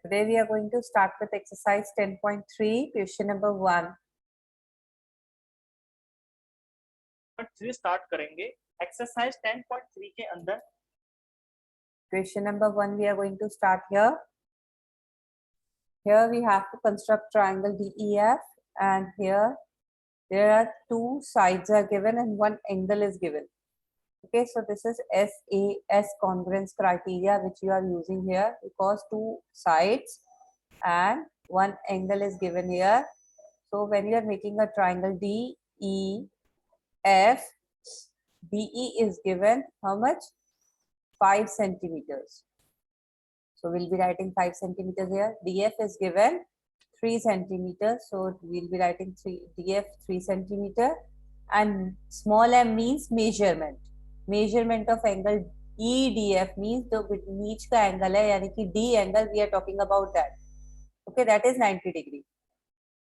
Today we are going to start with exercise 10.3, question number 1. 3 start करेंगे exercise 10.3 के अंदर. Question number 1 we are going to start here. Here we have to construct triangle DEF, and here there are two sides are given and one angle is given. Okay, so this is SAS congruence criteria which you are using here, because two sides and one angle is given here. So when you are making a triangle DEF, DE is given how much? 5 centimeters. So we'll be writing 5 centimeters here. DF is given 3 centimeters. So we'll be writing DF 3 centimeter. And small m means measurement. Measurement of angle EDF means the बीच का angle है, यानी कि D angle, we are talking about that. Okay, that is 90 degree.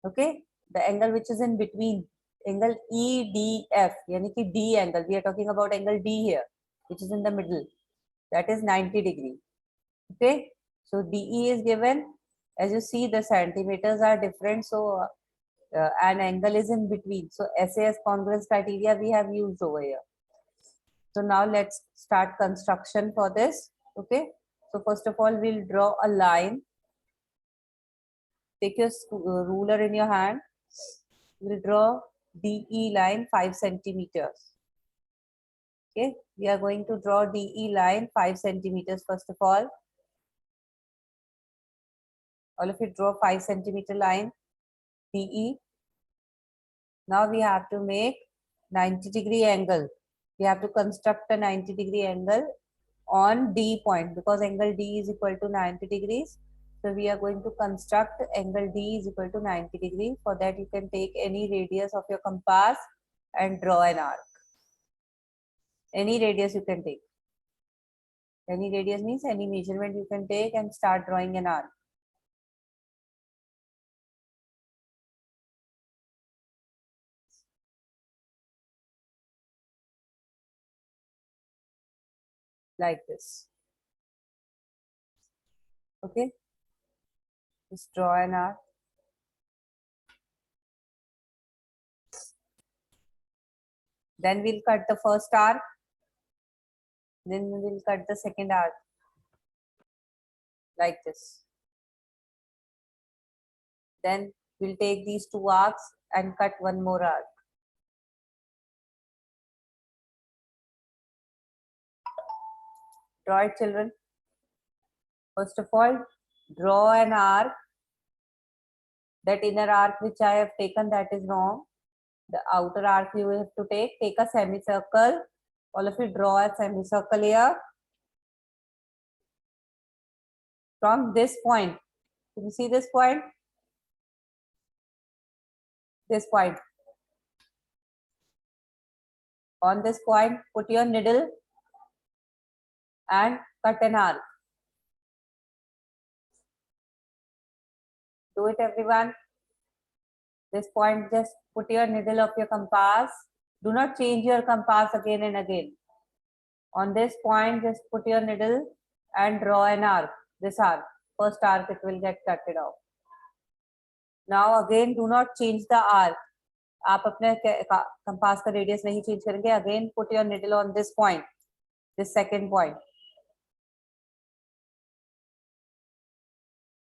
Okay, the angle which is in between, angle EDF, यानी कि D angle, we are talking about angle D here, which is in the middle. That is 90 degree. Okay, so DE is given. As you see, the centimeters are different, so an angle is in between. So SAS congruence criteria we have used over here. So now let's start construction for this. Okay, so first of all we'll draw a line. Take your ruler in your hand. We'll draw DE line 5 centimeters. Okay, we are going to draw DE line 5 centimeters first of all. All of you draw 5 centimeter line DE. Now we have to make 90 degree angle. We have to construct a 90 degree angle on D point, because angle D is equal to 90 degrees. So we are going to construct angle D is equal to 90 degrees. For that you can take any radius of your compass and draw an arc. Any radius you can take. Any radius means any measurement you can take and start drawing an arc. Like this. Okay, just draw an arc. Then we'll cut the first arc. Then we will cut the second arc. Like this. Then we'll take these two arcs and cut one more arc. Draw it, children. First of all, draw an arc. That inner arc which I have taken, that is wrong. The outer arc you have to take. Take a semicircle. All of you draw a semicircle here. From this point. Can you see this point? This point. On this point, put your needle and cut an arc. Do it, everyone. This point, just put your needle of your compass. Do not change your compass again and again. On this point, just put your needle and draw an arc. This arc, first arc, it will get cut it off. Now again, do not change the arc. आप अपने compass का radius नहीं change करेंगे. Again, put your needle on this point, this second point.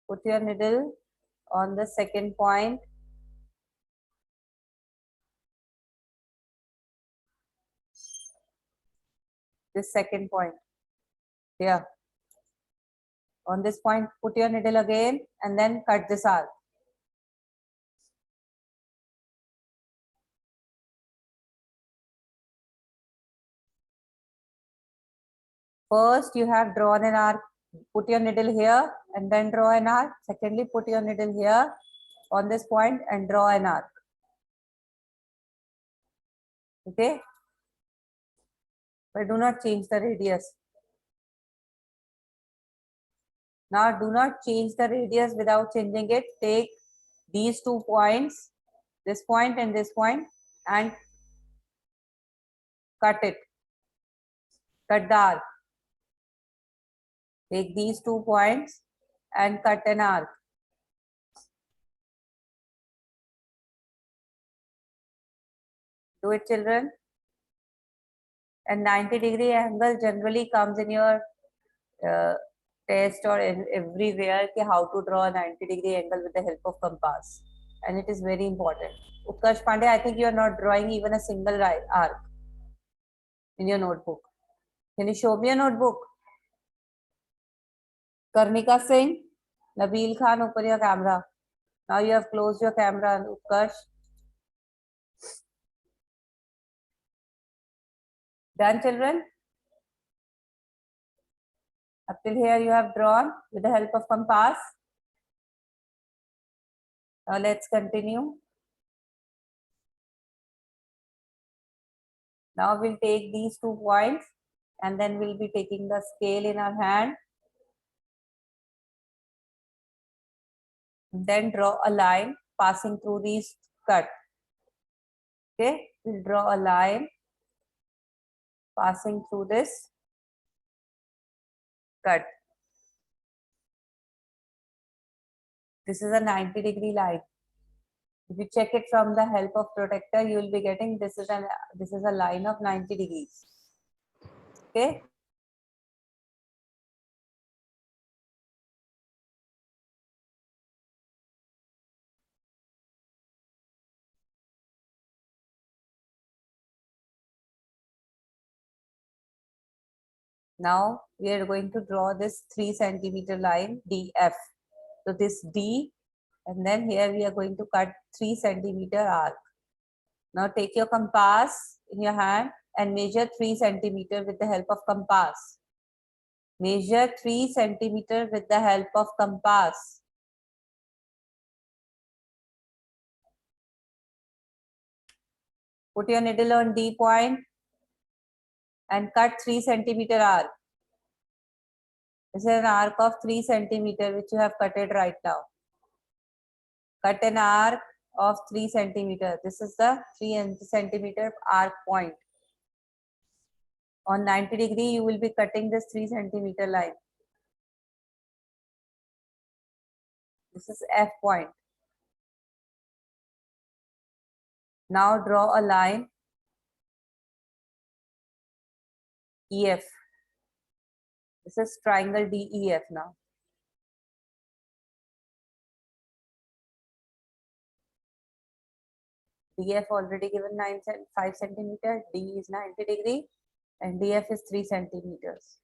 Put your needle on the second point. This second point. Here. On this point, put your needle again and then cut this arc. First, you have drawn an arc. Put your needle here and then draw an arc. Secondly, put your needle here on this point and draw an arc. Okay? But do not change the radius. Now, do not change the radius without changing it. Take these 2 points, this point and this point, and cut it. Cut the arc. Take these 2 points and cut an arc. Do it, children. And 90-degree angle generally comes in your test or everywhere कि how to draw a 90-degree angle with the help of compass, and it is very important. Utkarsh Pandey, I think you are not drawing even a single arc in your notebook. Can you show me a notebook? Karnika Singh, Nabil Khan, open your camera. Now you have closed your camera, Utkarsh. Done, children? Up till here you have drawn with the help of compass. Now let's continue. Now we'll take these 2 points and then we'll be taking the scale in our hand. Then draw a line passing through these cut. Okay, we'll draw a line passing through this cut. This is a 90-degree line. If you check it from the help of protector, you will be getting this is a line of 90 degrees. Okay. Now we are going to draw this 3 centimeter line DF. So this D, and then here we are going to cut 3 centimeter arc. Now take your compass in your hand and measure 3 centimeter with the help of compass. Measure 3 centimeter with the help of compass. Put your needle on D point and cut 3 centimeter arc. This is an arc of 3 centimeter which you have cutted right now. Cut an arc of 3 centimeter. This is the 3 centimeter arc point. On 90 degree, you will be cutting this 3 centimeter line. This is F point. Now draw a line EF. This is triangle DEF now. DF already given 5 centimeter, D is 90 degree, and DF is 3 centimeters.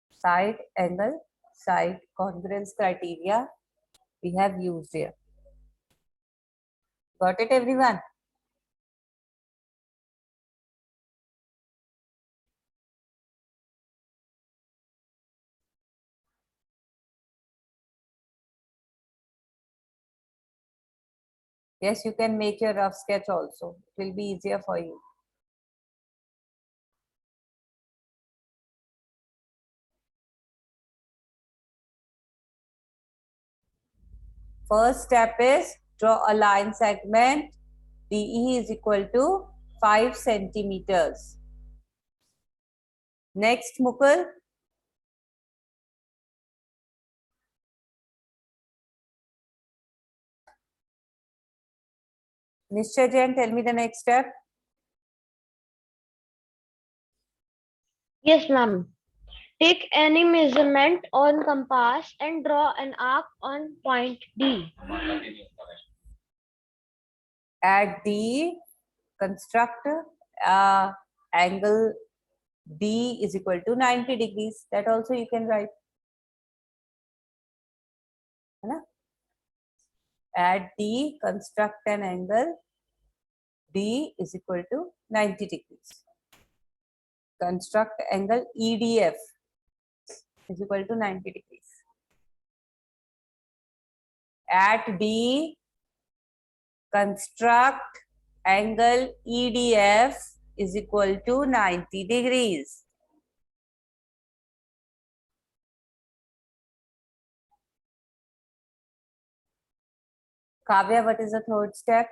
Side angle, side congruence criteria we have used here. Got it, everyone? Yes, you can make your rough sketch also. It will be easier for you. First step is draw a line segment. DE is equal to 5 centimeters. Next, Mukul. Nishcha Jain, tell me the next step. Yes, ma'am. Take any measurement on compass and draw an arc on point D. At D, construct angle D is equal to 90 degrees. That also you can write. At D, construct an angle D is equal to 90 degrees. Construct angle EDF is equal to 90 degrees. At D, construct angle EDF is equal to 90 degrees. Kavya, what is the third step?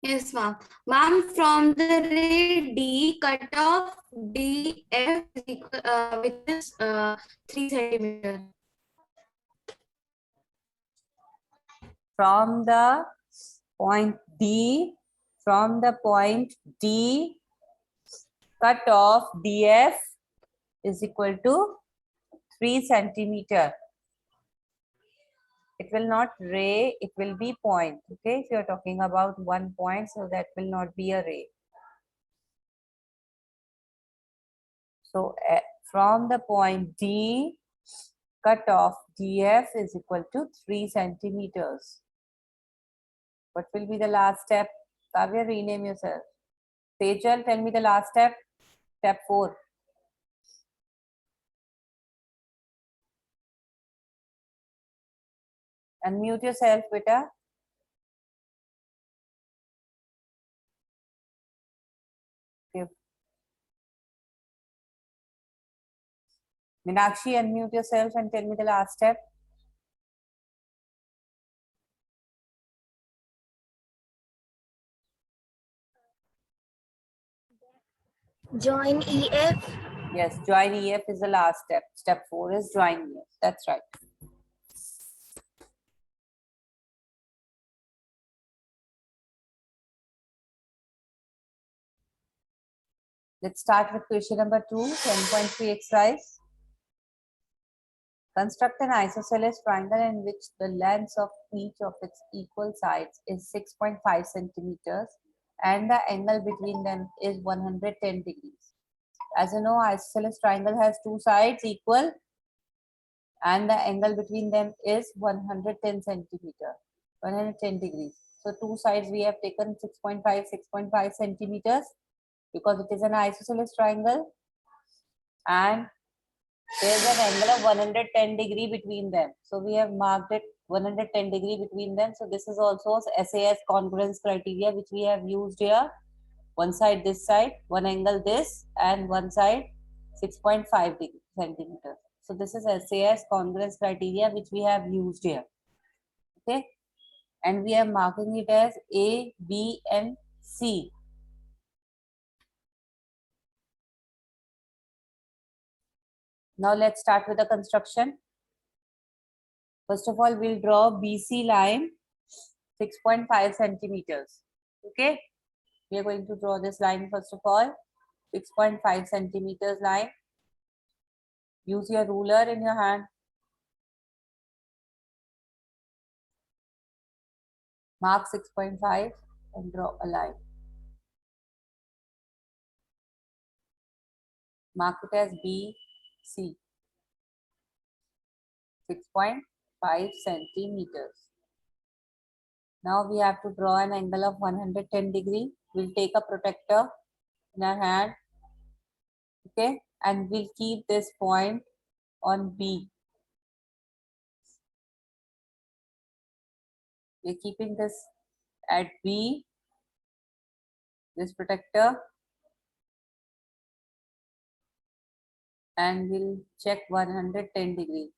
Yes, ma'am. Ma'am, from the ray D, cut off DF is equal, which is 3 centimeter. From the point D, cut off DF is equal to 3 centimeter. It will not ray, it will be point. Okay, if you're talking about 1 point, so that will not be a ray. So from the point D, cut off DF is equal to 3 centimeters. What will be the last step? Kavya, rename yourself. Tejal, tell me the last step. Step 4. Unmute yourself, beta. Okay. Meenakshi, unmute yourself and tell me the last step. Join EF. Yes, join EF is the last step. Step 4 is join EF. That's right. Let's start with question number 2, 10.3 exercise. Construct an isosceles triangle in which the length of each of its equal sides is 6.5 centimeters and the angle between them is 110 degrees. As you know, isosceles triangle has two sides equal and the angle between them is 110 centimeter, 110 degrees. So two sides we have taken 6.5 centimeters because it is an isosceles triangle and there is an angle of 110 degree between them. So we have marked it 110 degree between them. So this is also SAS congruence criteria which we have used here. One side this side, one angle this, and one side 6.5 centimeters. So this is SAS congruence criteria which we have used here. Okay, and we are marking it as A, B, and C. Now let's start with the construction. First of all, we'll draw BC line 6.5 centimeters. Okay, we are going to draw this line first of all, 6.5 centimeters line. Use your ruler in your hand. Mark 6.5 and draw a line. Mark it as BC. 6.5 centimeters. Now we have to draw an angle of 110 degree. We'll take a protector in our hand. Okay, and we'll keep this point on B. We're keeping this at B, this protector, and we'll check 110 degree.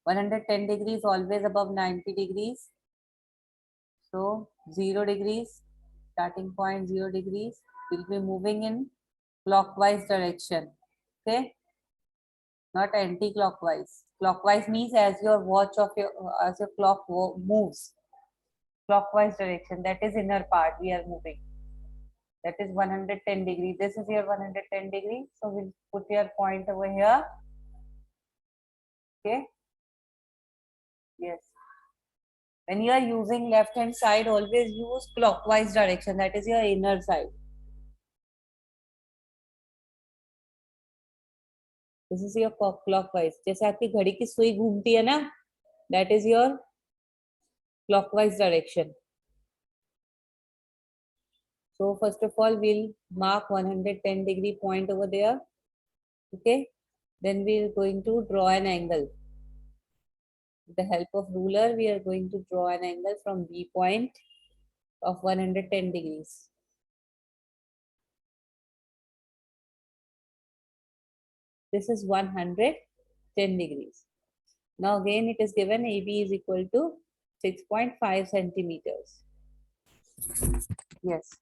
110 degrees always above 90 degrees. So 0 degrees, starting point 0 degrees. We'll be moving in clockwise direction. Okay, not anti-clockwise. Clockwise means as your watch of your as your clock moves. Clockwise direction, that is inner part we are moving. That is 110 degree. This is your 110 degree. So we'll put your point over here. Okay. Yes. When you are using left hand side, always use clockwise direction. That is your inner side. This is your clockwise. जैसे आपकी घड़ी की सुई घूमती है ना, that is your clockwise direction. So first of all, we'll mark 110 degree point over there. Okay. Then we are going to draw an angle. With the help of ruler, we are going to draw an angle from B point of 110 degrees. This is 110 degrees. Now again it is given AB is equal to 6.5 centimeters. Yes.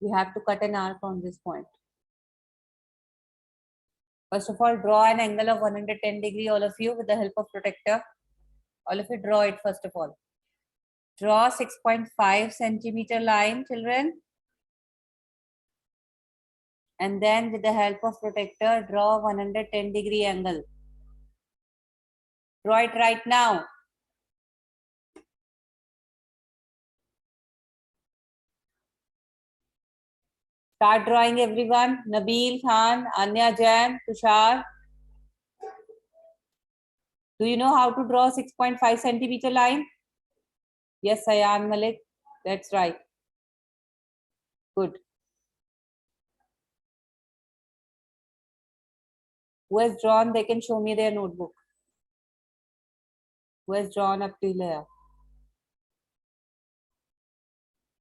We have to cut an arc on this point. First of all, draw an angle of 110 degree, all of you, with the help of protector. All of you draw it first of all. Draw 6.5 centimeter line, children. And then with the help of protector, draw 110 degree angle. Draw it right now. Start drawing, everyone. Nabil Khan, Anya Jain, Tushar. Do you know how to draw 6.5 centimeter line? Yes, Sayan Malik. That's right. Good. Who has drawn? They can show me their notebook. Who has drawn up till here?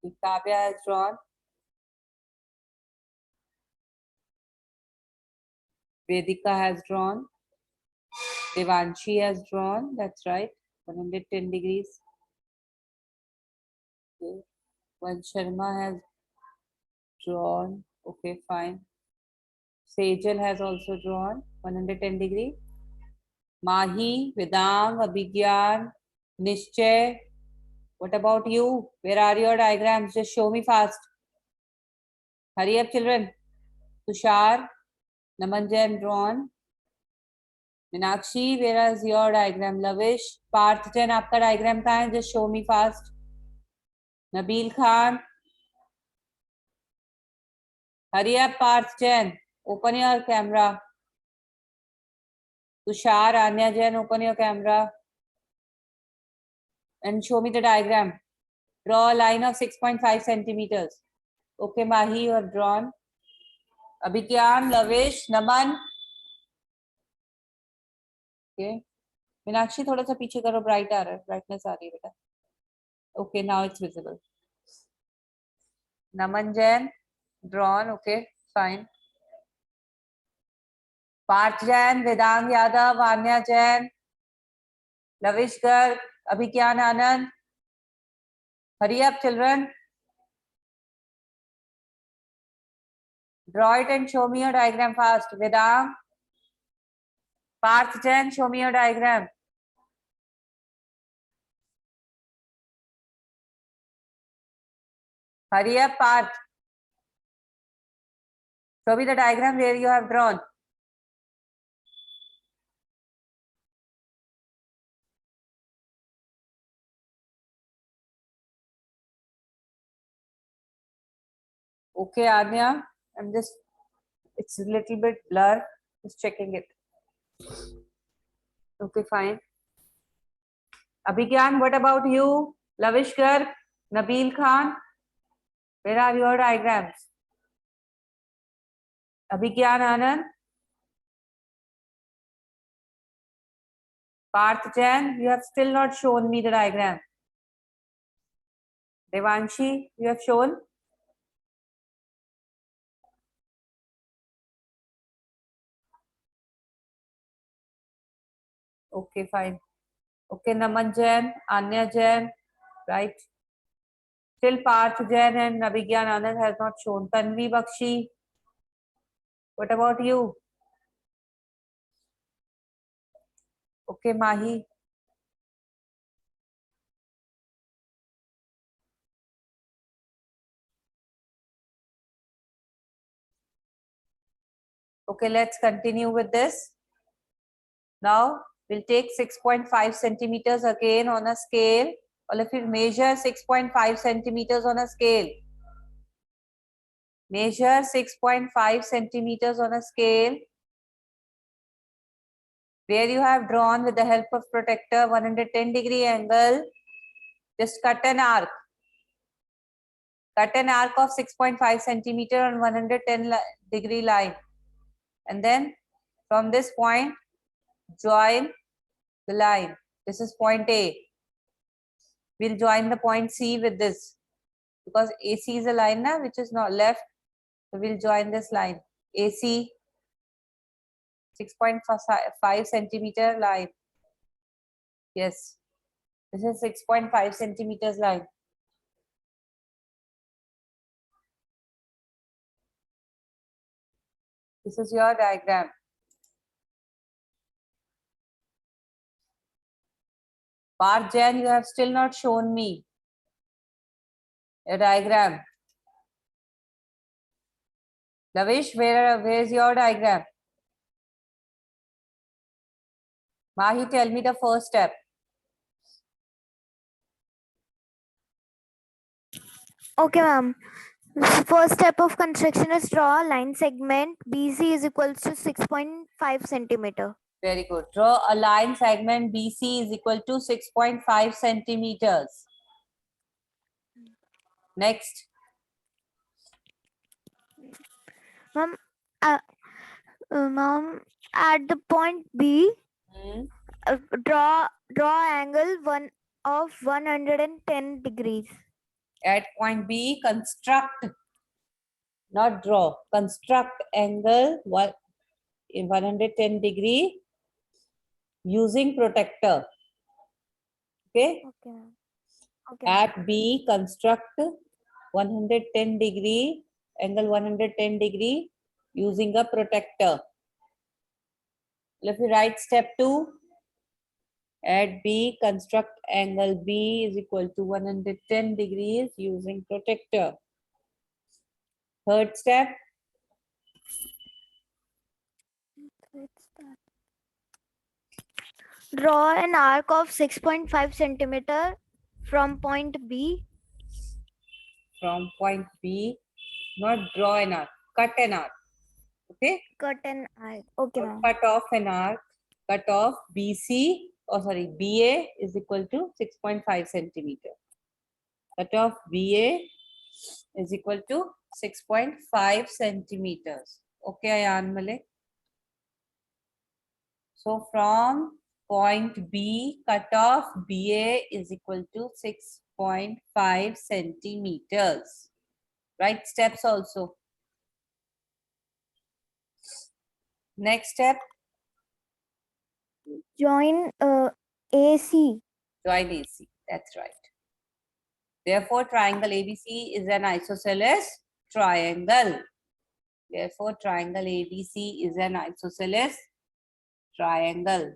If Kavya has drawn. Vedika has drawn. Devanshi has drawn. That's right. 110 degrees. Okay. One Sharma has drawn. Okay, fine. Sejal has also drawn 110 degree. Mahi, Vedang, Abhigyan, Nishchay. What about you? Where are your diagrams? Just show me fast. Hurry up, children. Tushar, Naman Jain drawn. Minakshi, where is your diagram? Lavish, Parth Jain, आपका diagram कहाँ है? Just show me fast. Nabil Khan. Hurry up, Parth Jain. Open your camera. Tushar, Anya Jain, open your camera. And show me the diagram. Draw a line of 6.5 centimeters. Okay, Mahi, you have drawn. Abhigyan, Lavish, Naman. Okay. Meenakshi थोड़ा सा पीछे करो, bright आ रहा है, brightness आ रही है बेटा. Okay, now it's visible. Naman Jain, drawn. Okay, fine. Parth Jain, Vedang Yadav, Anya Jain, Lavish Garg, Abhigyan Anand. Hurry up, children. Draw it and show me your diagram fast. Vedang. Parth Jain, show me your diagram. Hurry up, Parth. Show me the diagram where you have drawn. Okay, Anya, I'm just, it's a little bit blur. Just checking it. Okay, fine. Abhigyan, what about you? Lavish Garg, Nabil Khan, where are your diagrams? Abhigyan Anand, Parth Jain, you have still not shown me the diagram. Devanshi, you have shown? Okay, fine. Okay, Naman Jain, Anya Jain, right? Still Parth Jain and Abhigyan Anand has not shown. Tanvi Bakshi, what about you? Okay, Mahi. Okay, let's continue with this. Now, we'll take 6.5 centimeters again on a scale. All of you measure 6.5 centimeters on a scale. Measure 6.5 centimeters on a scale. Where you have drawn with the help of protector 110 degree angle, just cut an arc. Cut an arc of 6.5 centimeter on 110 degree line. And then from this point, join the line. This is point A. We'll join the point C with this. Because AC is a line now which is not left. So we'll join this line. AC 6.5 centimeter line. Yes. This is 6.5 centimeters line. This is your diagram. Parth Jain, you have still not shown me a diagram. Lavish, where is your diagram? Mahi, tell me the first step. Okay, ma'am. First step of construction is draw a line segment BC is equals to 6.5 centimeter. Very good. Draw a line segment BC is equal to 6.5 centimeters. Next. Ma'am, ma'am, at the point B, Hmm. draw angle of 110 degrees. At point B, construct, not draw, construct angle 110 degree using protector. Okay. Okay, ma'am. Okay. At B, construct 110 degree, angle 110 degree using a protector. If you write step 2, at B, construct angle B is equal to 110 degrees using protector. Third step, Draw an arc of 6.5 centimeter from point B. from point B, not draw an arc, cut an arc. Okay, Cut an arc. Okay, or ma'am. cut off an arc, cut off BC, or sorry, BA is equal to 6.5 centimeter. Cut off BA is equal to 6.5 centimeters. Okay, Ayan Malik. So from point B, cut off BA is equal to 6.5 centimeters. Right steps also. Next step, Join AC. join AC. That's right. Therefore, triangle ABC is an isosceles triangle. Therefore, triangle ABC is an isosceles triangle.